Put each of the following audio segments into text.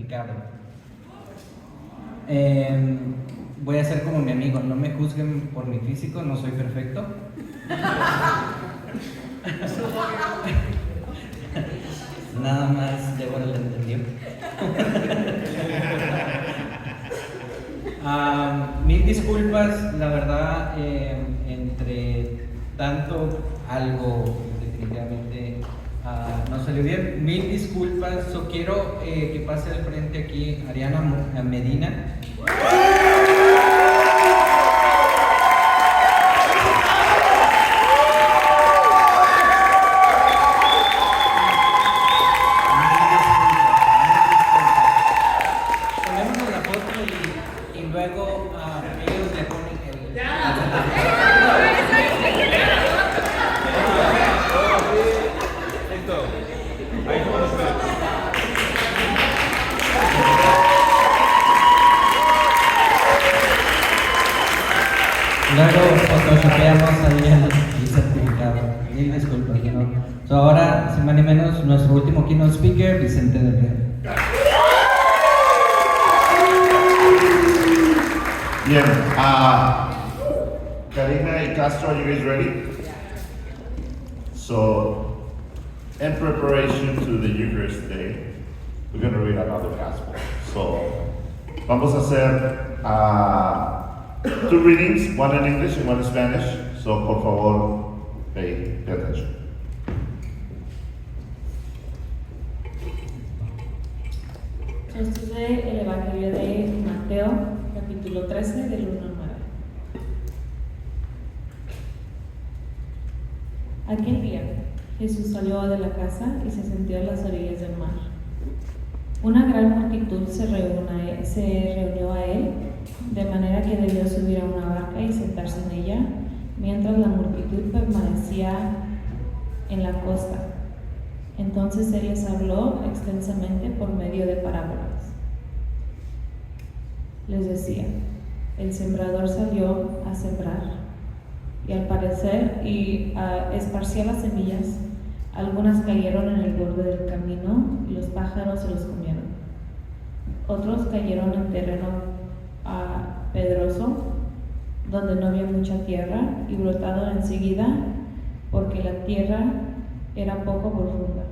certificado. Voy a ser como mi amigo, no me juzguen por mi físico, no soy perfecto. Nada más, Débora lo entendió. Mil disculpas, la verdad, entre tanto algo definitivamente no salió bien. Mil disculpas, quiero que pase al frente aquí Ariana Medina. Luego photoshopeamos ahí el certificado. Mil disculpas, ¿no? Ahora, sin más ni menos, nuestro último keynote speaker, Vicente del Real. Bien, Karina y Castro, are you guys ready? So, in preparation to the Eucharist Day, we're going to read another gospel. So, vamos a hacer two readings, one in English and one in Spanish. So, por favor, pay attention. Esto es el Evangelio de Mateo, capítulo 13, del 1 al 9. Aquel día, Jesús salió de la casa y se sentó a las orillas del mar. Una gran multitud se reunió a él, de manera que debió subir a una barca y sentarse en ella, mientras la multitud permanecía en la costa. Entonces él les habló extensamente por medio de parábolas. Les decía, el sembrador salió a sembrar, y al parecer, esparcía las semillas. Algunas cayeron en el borde del camino, y los pájaros se los comieron. Otros cayeron en terreno pedroso, donde no había mucha tierra, y brotaron enseguida, porque la tierra era poco profunda.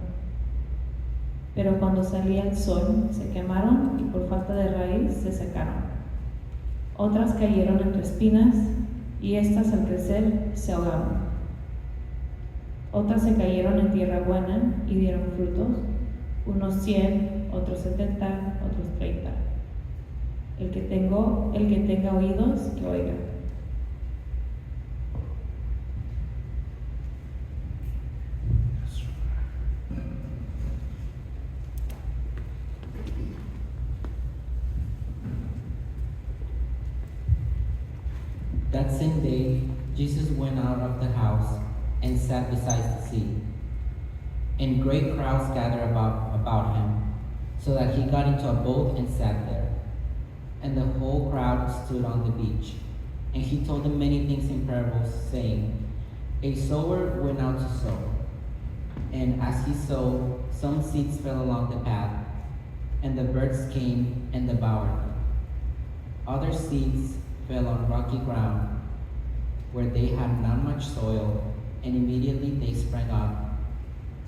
Pero cuando salía el sol, se quemaron y por falta de raíz se secaron. Otras cayeron entre espinas y estas al crecer se ahogaron. Otras se cayeron en tierra buena y dieron frutos, unos 100, otros 70, otros 30. El que tenga oídos, que oiga. That same day, Jesus went out of the house and sat beside the sea. And great crowds gathered about him, so that he got into a boat and sat there. And the whole crowd stood on the beach. And he told them many things in parables, saying, A sower went out to sow. And as he sowed, some seeds fell along the path, and the birds came and devoured them. Other seeds fell on rocky ground, where they had not much soil, and immediately they sprang up,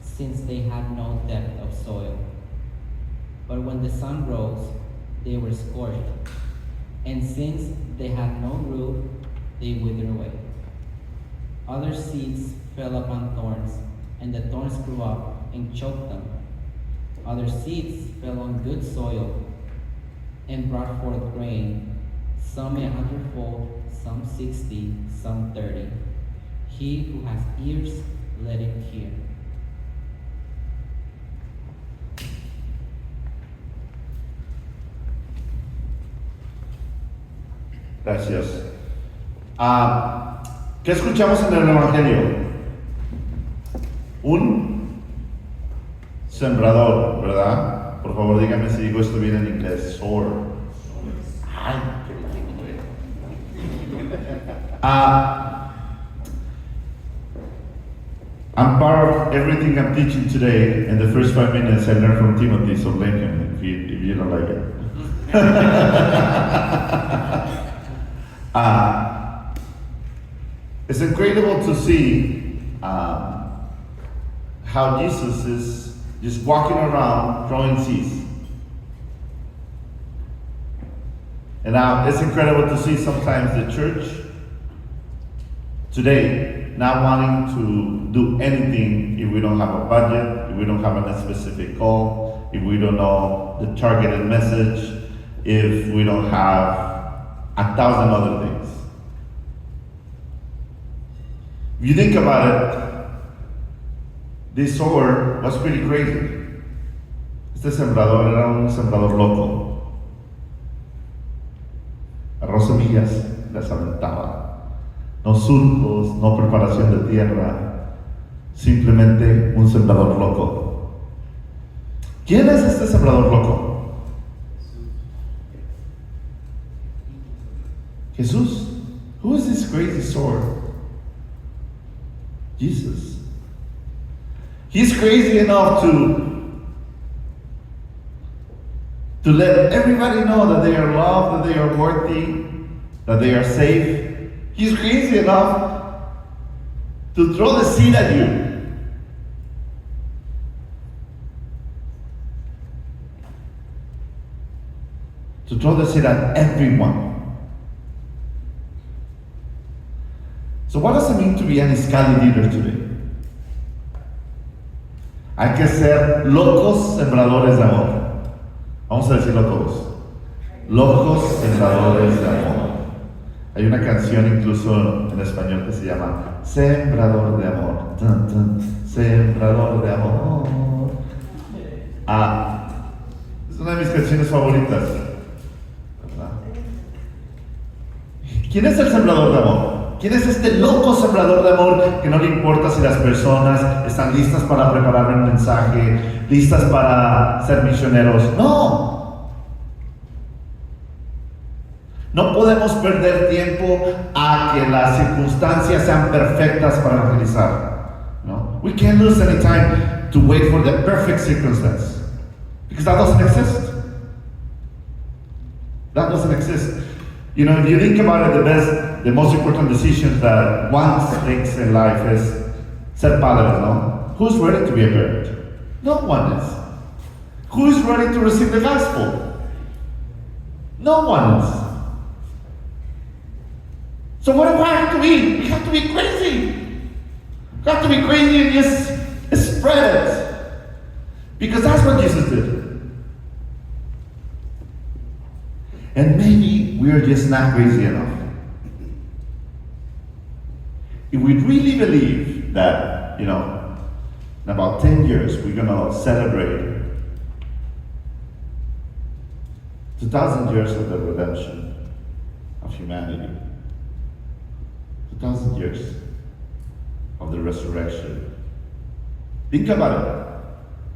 since they had no depth of soil. But when the sun rose, they were scorched, and since they had no root, they withered away. Other seeds fell upon thorns, and the thorns grew up and choked them. Other seeds fell on good soil, and brought forth grain, some 100-fold, some 60, some 30. He who has ears, let him hear. Gracias. ¿Qué escuchamos en el Evangelio? Un sembrador, ¿verdad? Por favor, dígame si digo esto bien en inglés. Sower. Ay, qué ridículo. I'm part part, everything I'm teaching today, in the first 5 minutes I learned from Timothy, so blame him if you don't like it. It's incredible to see how Jesus is just walking around throwing seeds. And now it's incredible to see sometimes the church today not wanting to do anything if we don't have a budget, if we don't have a specific goal, if we don't know the targeted message, if we don't have 1,000 other things. If you think about it, this sower was pretty crazy. Este sembrador era un sembrador loco. Arroz semillas, las aventaba. No surcos, no preparación de tierra, simplemente un sembrador loco. ¿Quién es este sembrador loco? Jesús. Who is this crazy sower? Jesus. He's crazy enough to let everybody know that they are loved, that they are worthy, that they are safe. He's crazy enough to throw the seed at you. To throw the seed at everyone. So what does it mean to be an Iskali leader today? Hay que ser locos sembradores de amor. Vamos a decirlo todos. Locos sembradores de amor. Hay una canción incluso en español que se llama Sembrador de amor. Dun, dun, sembrador de amor. Es una de mis canciones favoritas. ¿Verdad? ¿Quién es el sembrador de amor? ¿Quién es este loco sembrador de amor que no le importa si las personas están listas para preparar un mensaje, listas para ser misioneros? No. No podemos perder tiempo a que las circunstancias sean perfectas para evangelizar. No? We can't lose any time to wait for the perfect circumstance. Because that doesn't exist. That doesn't exist. You know, if you think about it, the most important decisions that one makes in life is ser padre, no? Who's ready to be a parent? No one is. Who's ready to receive the gospel? No one is. So what do I have to be? We have to be crazy. We have to be crazy and just spread it. Because that's what Jesus did. And maybe we're just not crazy enough. If we really believe that, in about 10 years we're going to celebrate 2,000 years of the redemption of humanity. 2,000 years of the resurrection. Think about it.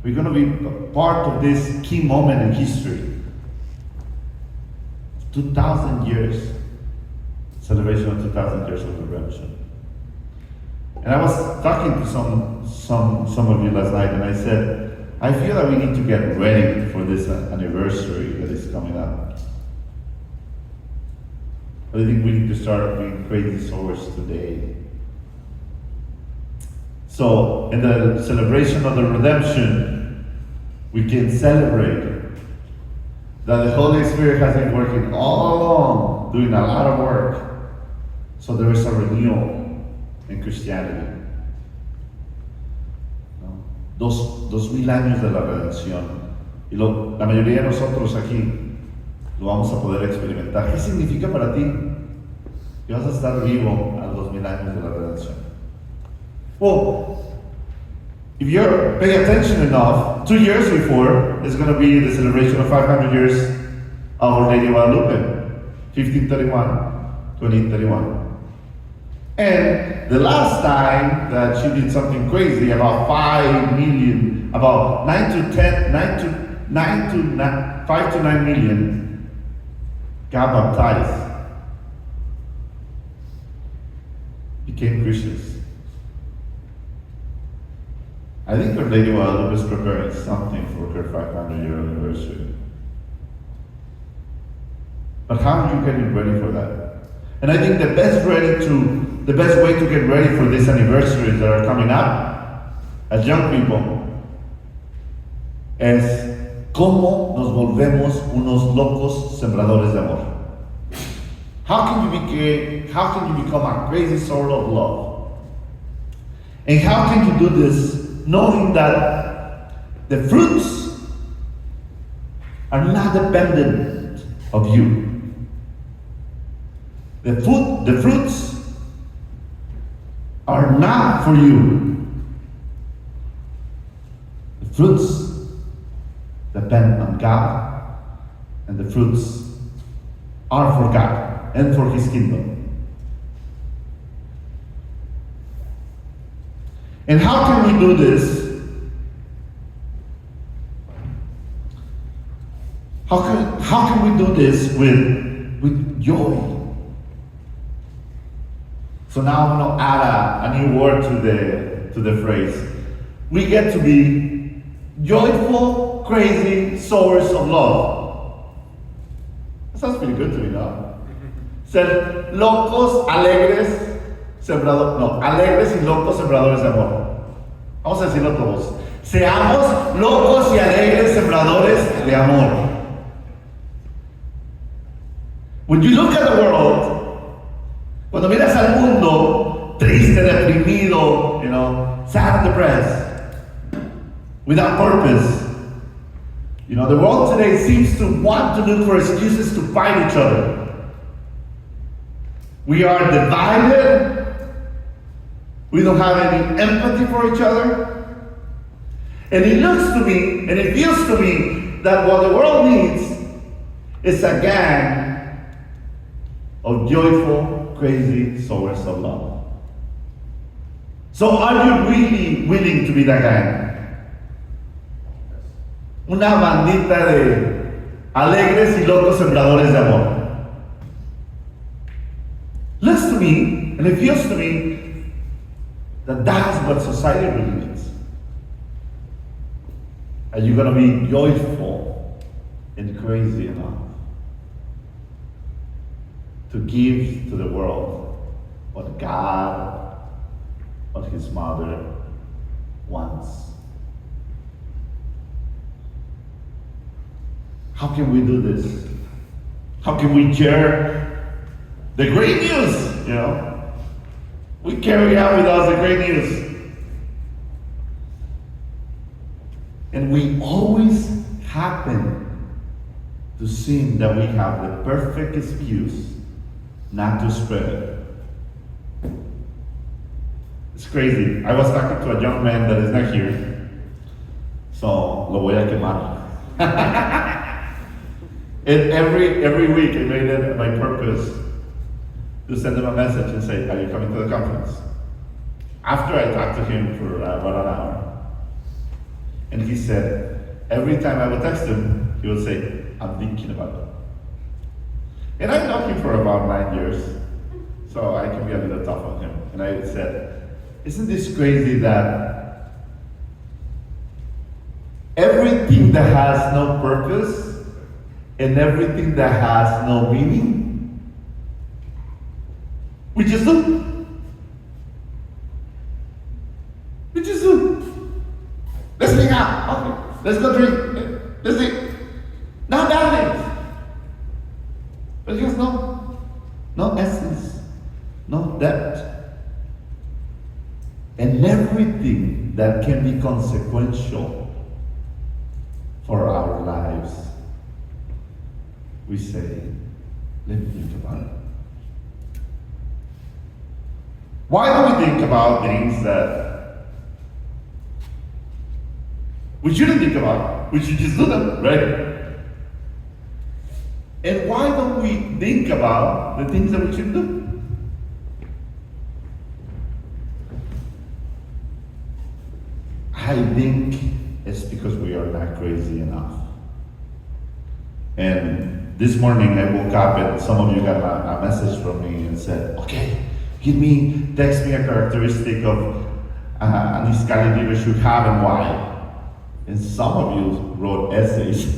We're going to be part of this key moment in history. 2,000 years, celebration of 2,000 years of the redemption. And I was talking to some of you last night, and I said, I feel that we need to get ready for this anniversary that is coming up. I think we need to start being crazy sowers today. So, in the celebration of the redemption, we can celebrate that the Holy Spirit has been working all along, doing a lot of work. So there is a renewal in Christianity. ¿No? 2000 años de la redención. Y la mayoría de nosotros aquí lo vamos a poder experimentar. ¿Qué significa para ti que vas a estar vivo a los 2000 años de la redención? Well, if you're paying attention enough, 2 years before is going to be the celebration of 500 years of Our Lady of Guadalupe, 1531, 2031. And the last time that she did something crazy, about 5 million, about 5 to 9 million got baptized, became Christians. I think Our Lady Guadalupe is preparing something for her 500-year anniversary. But how are you getting ready for that? And I think the best way to get ready for these anniversaries that are coming up as young people es cómo nos volvemos unos locos sembradores de amor. How can you become a crazy sower of love? And how can you do this knowing that the fruits are not dependent of you? The fruits are not for you. The fruits depend on God, and the fruits are for God and for His kingdom. And how can we do this? How can we do this with joy? So now I'm going to add a new word to the phrase. We get to be joyful, crazy sowers of love. That sounds pretty good to me, no? Ser locos, alegres, alegres y locos sembradores de amor. Vamos a decirlo todos. Seamos locos y alegres sembradores de amor. When you look at the world, cuando miras al mundo triste, deprimido, sad and depressed, without purpose, the world today seems to want to look for excuses to fight each other. We are divided. We don't have any empathy for each other. And it looks to me, and it feels to me, that what the world needs is a gang of joyful, crazy sowers of love. So are you really willing to be that gang? Una bandita de alegres y locos sembradores de amor. Looks to me, and it feels to me, that that's what society really needs. Are you going to be joyful and crazy enough to give to the world what God, what His Mother wants? How can we do this? How can we share the great news? We carry out with us the great news. And we always happen to seem that we have the perfect excuse not to spread it. It's crazy. I was talking to a young man that is not here, so lo voy a quemar. And every week I made it my purpose to send him a message and say, are you coming to the conference? After I talked to him for about an hour. And he said, every time I would text him, he would say, I'm thinking about it. And I know him for about 9 years, so I can be a little tough on him. And I said, isn't this crazy that everything that has no purpose and everything that has no meaning, we just do. We just do. Let's hang out. Okay. Let's go drink. Let's eat. Not bad things. But it has no essence, no depth. And everything that can be consequential for our lives, we say, let me think about it. Why do we think about things that we shouldn't think about? We should just do them, right? And why don't we think about the things that we should do? I think it's because we are not crazy enough. And this morning I woke up and some of you got a message from me and said, okay, text me a characteristic of an Iskali leader should have and why. And some of you wrote essays.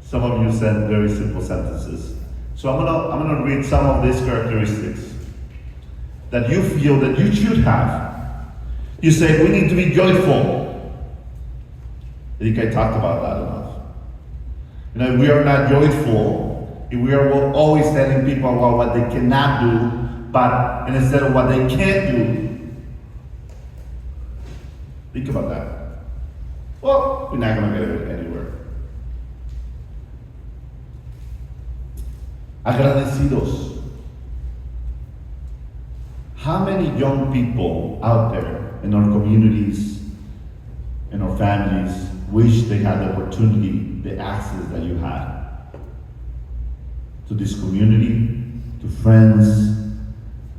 Some of you sent very simple sentences. So I'm gonna read some of these characteristics that you feel that you should have. You say, we need to be joyful. I think I talked about that enough. You know, we are not joyful if we are always telling people about what they cannot do, but instead of what they can't do. Think about that. Well, we're not gonna get anywhere. Agradecidos. How many young people out there in our communities, in our families, wish they had the opportunity, the access that you had to this community, to friends,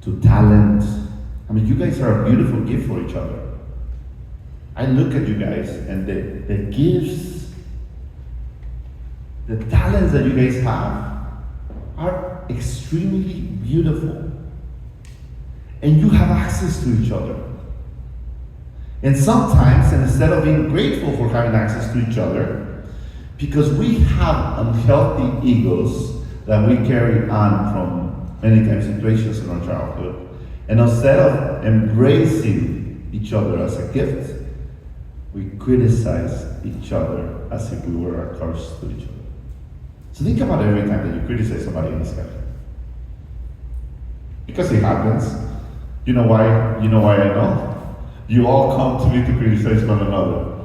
to talent? I mean, you guys are a beautiful gift for each other. I look at you guys and the gifts, the talents that you guys have are extremely beautiful. And you have access to each other. And sometimes, instead of being grateful for having access to each other, because we have unhealthy egos that we carry on from many times situations in our childhood, and instead of embracing each other as a gift, we criticize each other as if we were a curse to each other. So think about every time that you criticize somebody in this country. Because it happens. You know why? You know why I know? You all come to me to criticize one another.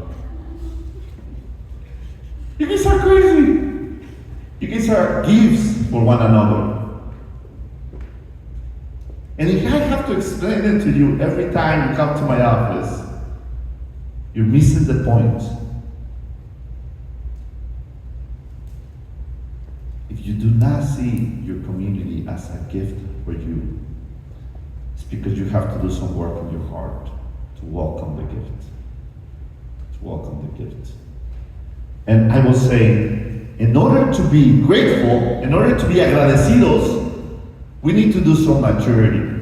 You guys are crazy. You guys are gifts for one another. And if I have to explain it to you every time you come to my office, you're missing the point. If you do not see your community as a gift for you, it's because you have to do some work in your heart to welcome the gift. To welcome the gift. And I will say, in order to be grateful, in order to be agradecidos, we need to do some maturity.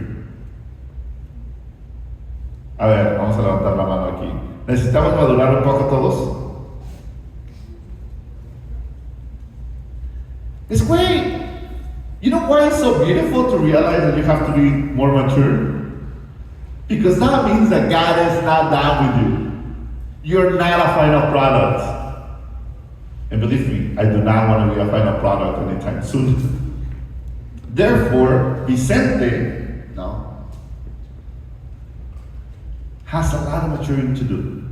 A ver, vamos a levantar la mano aquí. ¿Necesitamos madurar un poco todos? It's great. You know why it's so beautiful to realize that you have to be more mature? Because that means that God is not down with you. You're not a final product. And believe me, I do not want to be a final product anytime soon. Therefore, Vicente, has a lot of maturing to do.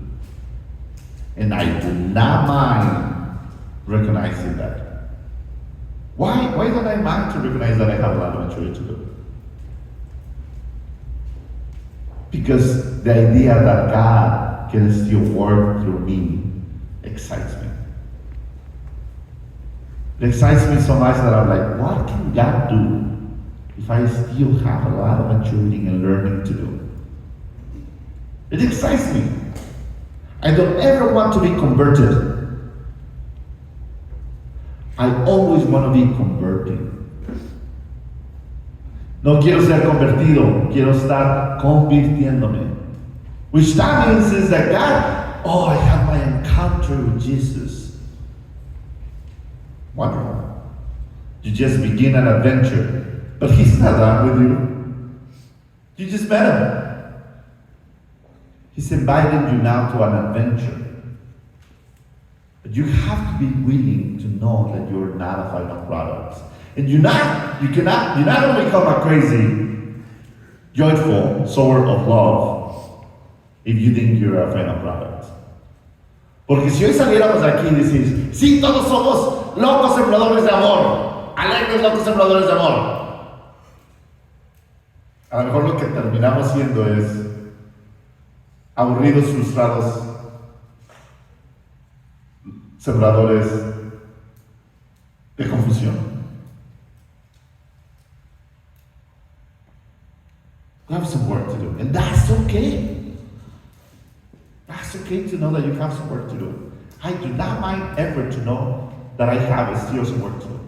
And I do not mind recognizing that. Why don't I mind to recognize that I have a lot of maturity to do? Because the idea that God can still work through me excites me. It excites me so much that I'm like, what can God do if I still have a lot of maturing and learning to do? It excites me. I don't ever want to be converted. I always want to be converting. No quiero ser convertido, quiero estar convirtiéndome. Which that means is that God, I have my encounter with Jesus. Wonderful. You just begin an adventure, but He's not done with you. You just met Him. He's inviting you now to an adventure. But you have to be willing to know that you're not a final product. And you not only become a crazy, joyful sower of love if you think you're a final product. Porque si hoy saliéramos de aquí y decís, sí, todos somos locos sembradores de amor, alegres locos sembradores de amor. A lo mejor lo que terminamos siendo es aburridos, frustrados, sembradores de confusión. You have some work to do, and that's okay. That's okay to know that you have some work to do. I do not mind ever to know that I have still some work to do.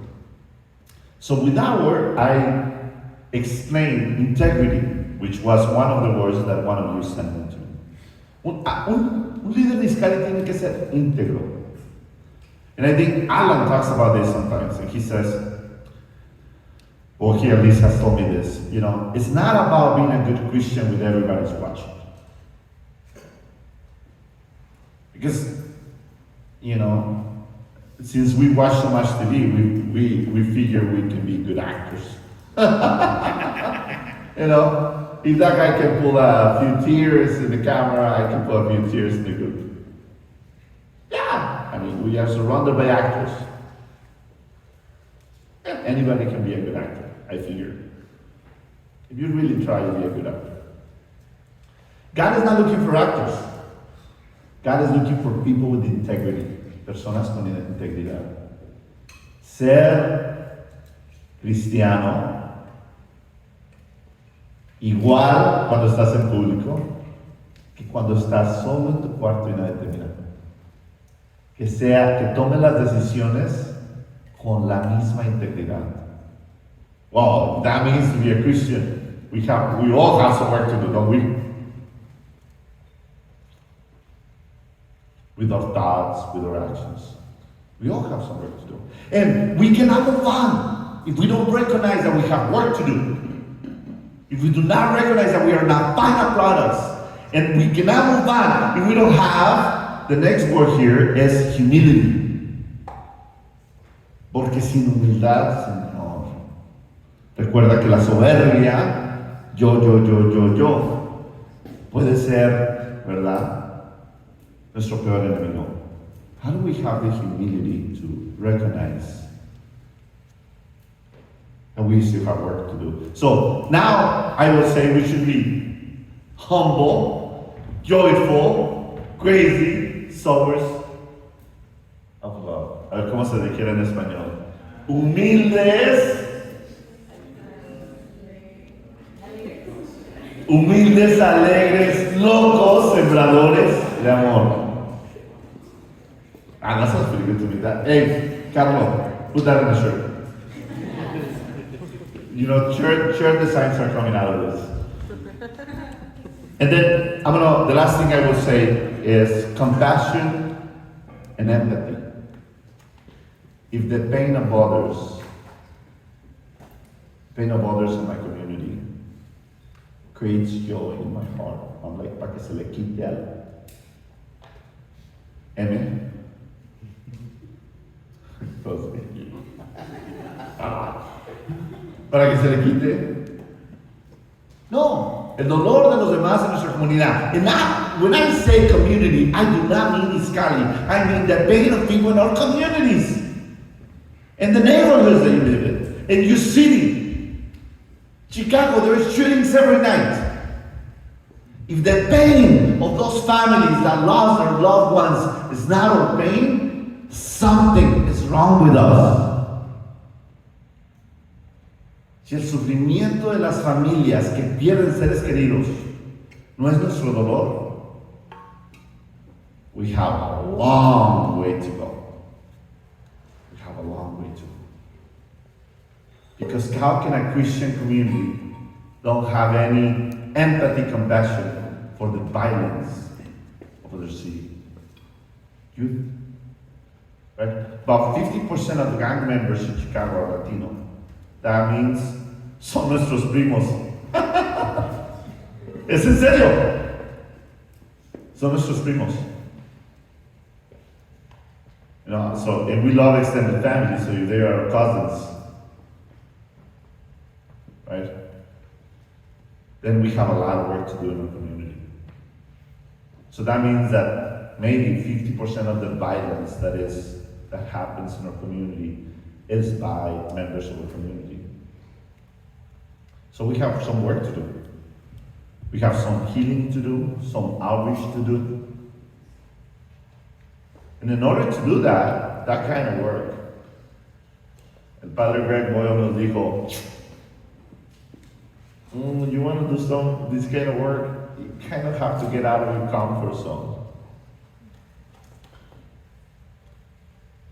So with that word, I explain integrity which was one of the words that one of you sent me to. Un líder de Iskali tiene que ser íntegro. And I think Alan talks about this sometimes, and he says, or he at least has told me this, it's not about being a good Christian with everybody's watching. Because, since we watch so much TV, we figure we can be good actors. If that guy can pull a few tears in the camera, I can pull a few tears in the group. Yeah, we are surrounded by actors. Anybody can be a good actor, I figure. If you really try, you'll be a good actor. God is not looking for actors. God is looking for people with integrity. Personas con integridad. Ser cristiano igual cuando estás en público que cuando estás solo en tu cuarto y nadie te mira. Que tome las decisiones con la misma integridad. Well, that means to be a Christian. We all have some work to do, don't we? With our thoughts, with our actions. We all have some work to do. And we cannot move on if we don't recognize that we have work to do. If we do not recognize that we are not final products. And we cannot move on if we don't have, the next word here is humility. Porque sin humildad, Señor. Recuerda que la soberbia, yo, puede ser, ¿verdad? Nuestro peor enemigo. How do we have the humility to recognize that we still have work to do? So now I will say we should be humble, joyful, crazy, sowers of love. A ver cómo se dijera en español. Humildes, alegres, locos, sembradores de amor. That sounds pretty good to me. Hey, Carlo, put that in the shirt. Shirt designs are coming out of this. And then, the last thing I will say is compassion and empathy. If the pain of others in my community creates joy in my heart, I'm like, para que se le quite algo. Amen? Para que se le quite. No, el dolor de los demás en nuestra comunidad. And when I say community, I do not mean Iskali. I mean the pain of people in our communities. And the neighborhoods that you live in your city. Chicago, there is shootings every night. If the pain of those families that lost their loved ones is not our pain, something is wrong with us. Si el sufrimiento de las familias que pierden seres queridos no es nuestro dolor, we have a long way to go. We have a long way to go. Because how can a Christian community don't have any empathy, compassion for the violence of their city? Youth. Right? About 50% of the gang members in Chicago are Latino. That means son nuestros primos. ¿Es en serio? Son nuestros primos. And we love extended family, so they are cousins. Right? Then we have a lot of work to do in our community. So that means that maybe 50% of the violence that happens in our community is by members of the community. So we have some work to do. We have some healing to do, some outreach to do. And in order to do that kind of work, el Padre Greg Boyle nos dijo, you want to do this kind of work, you kind of have to get out of your comfort zone.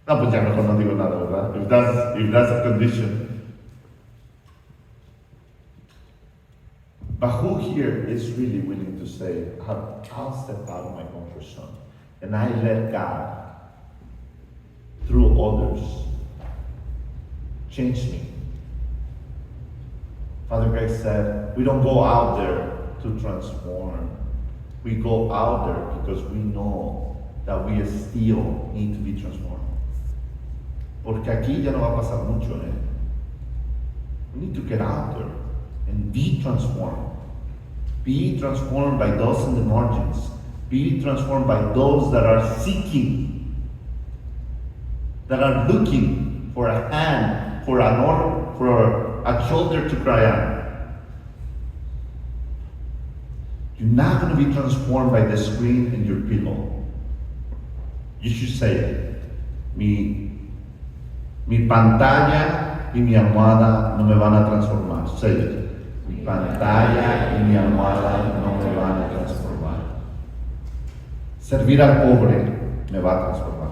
No, pues ya mejor no digo nada, ¿verdad? If that's a condition. But who here is really willing to say, I'll step out of my comfort zone and I let God, through others, change me? Father Greg said, we don't go out there to transform. We go out there because we know that we still need to be transformed. Porque aquí ya no va a pasar mucho, ¿eh? We need to get out there and be transformed. Be transformed by those in the margins. Be transformed by those that are seeking, that are looking for a hand, for an order, for a shoulder to cry on. You're not going to be transformed by the screen and your pillow. You should say it. Mi pantalla y mi almohada no me van a transformar. Say it. Mi pantalla y mi almohada no me van a transformar. Servir al pobre me va a transformar.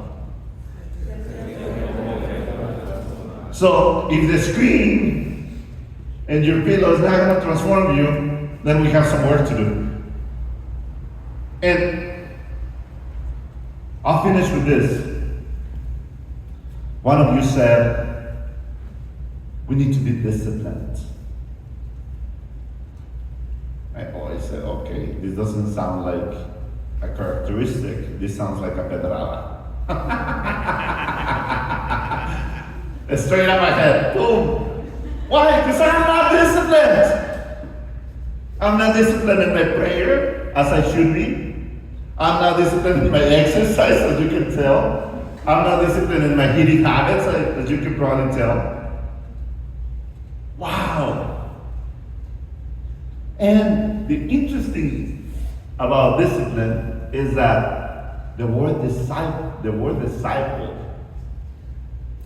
So, if the screen and your pillow is not going to transform you, then we have some work to do. And I'll finish with this. One of you said, we need to be disciplined. I always say, okay, this doesn't sound like a characteristic, this sounds like a pedrada. Straight up my head, boom. Why? Because I'm not disciplined. I'm not disciplined in my prayer, as I should be. I'm not disciplined in my exercise, as you can tell. I'm not disciplined in my eating habits, as you can probably tell. Wow. And the interesting about discipline is that the word disciple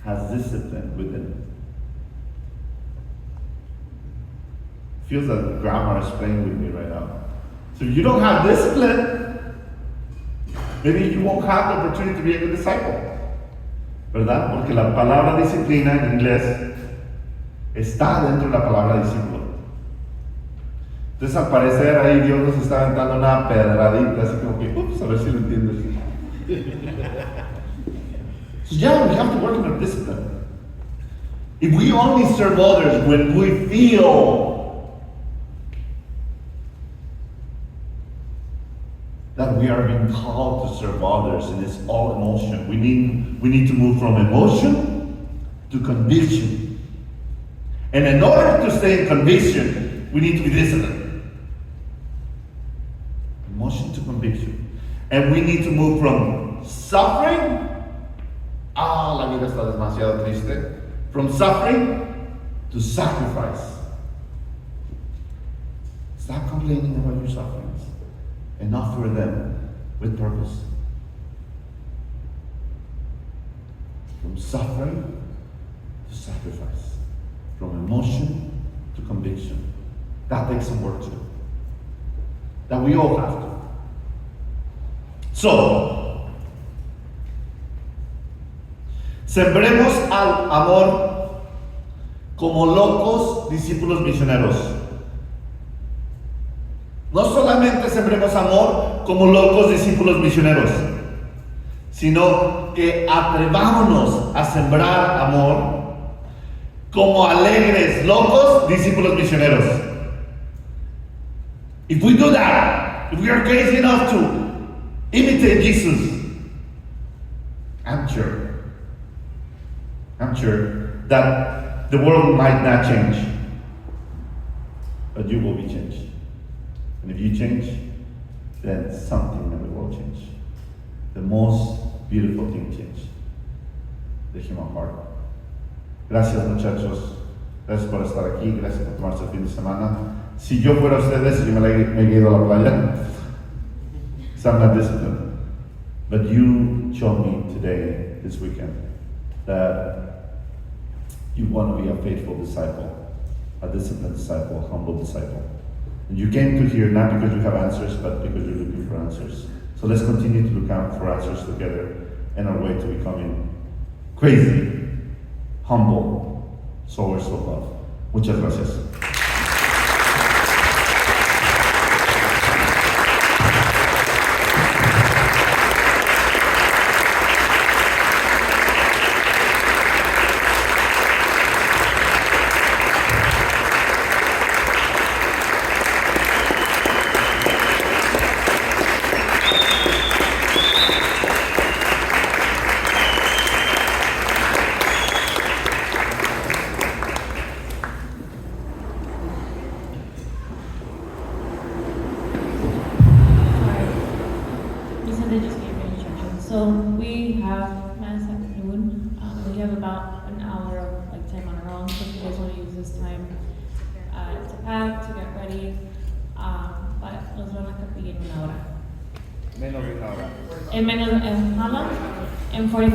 has discipline within it. Feels like grammar is playing with me right now. So if you don't have discipline, maybe you won't have the opportunity to be a good disciple. ¿Verdad? Porque la palabra disciplina en inglés está dentro de la palabra discípulo. Entonces al parecer ahí Dios nos está aventando una pedradita, así como que, ups, a ver si lo entiendes. So yeah, we have to work on our discipline. If we only serve others when we feel that we are being called to serve others, and it's all emotion. We need to move from emotion to conviction. And in order to stay in conviction, we need to be disciplined. Emotion to conviction. And we need to move from suffering, la vida está demasiado triste, from suffering to sacrifice. Stop complaining about your sufferings and offer them with purpose. From suffering to sacrifice. From emotion to conviction. That takes some work too. That we all have to. So, sembremos al amor como locos discípulos misioneros. No solamente sembremos amor como locos discípulos misioneros, sino que atrevámonos a sembrar amor como alegres, locos discípulos misioneros. If we do that, if we are crazy enough to imitate Jesus, I'm sure that the world might not change, but you will be changed. And if you change, then something in the world change. The most beautiful thing change. The human heart. Gracias, muchachos. Gracias por estar aquí. Gracias por tomarse el fin de semana. Si yo fuera ustedes, yo me he ido a la playa. So I'm not disciplined. But you showed me today, this weekend, that you want to be a faithful disciple, a disciplined disciple, a humble disciple. And you came to here not because you have answers, but because you're looking for answers. So let's continue to look out for answers together in our way to becoming crazy, humble, sowers of love. Muchas gracias. So we have mass at noon. We have about an hour of like time on our own. So if you guys want to use this time to pack, to get ready, but nos van a capilla en una hora. Menos de una hora. En 45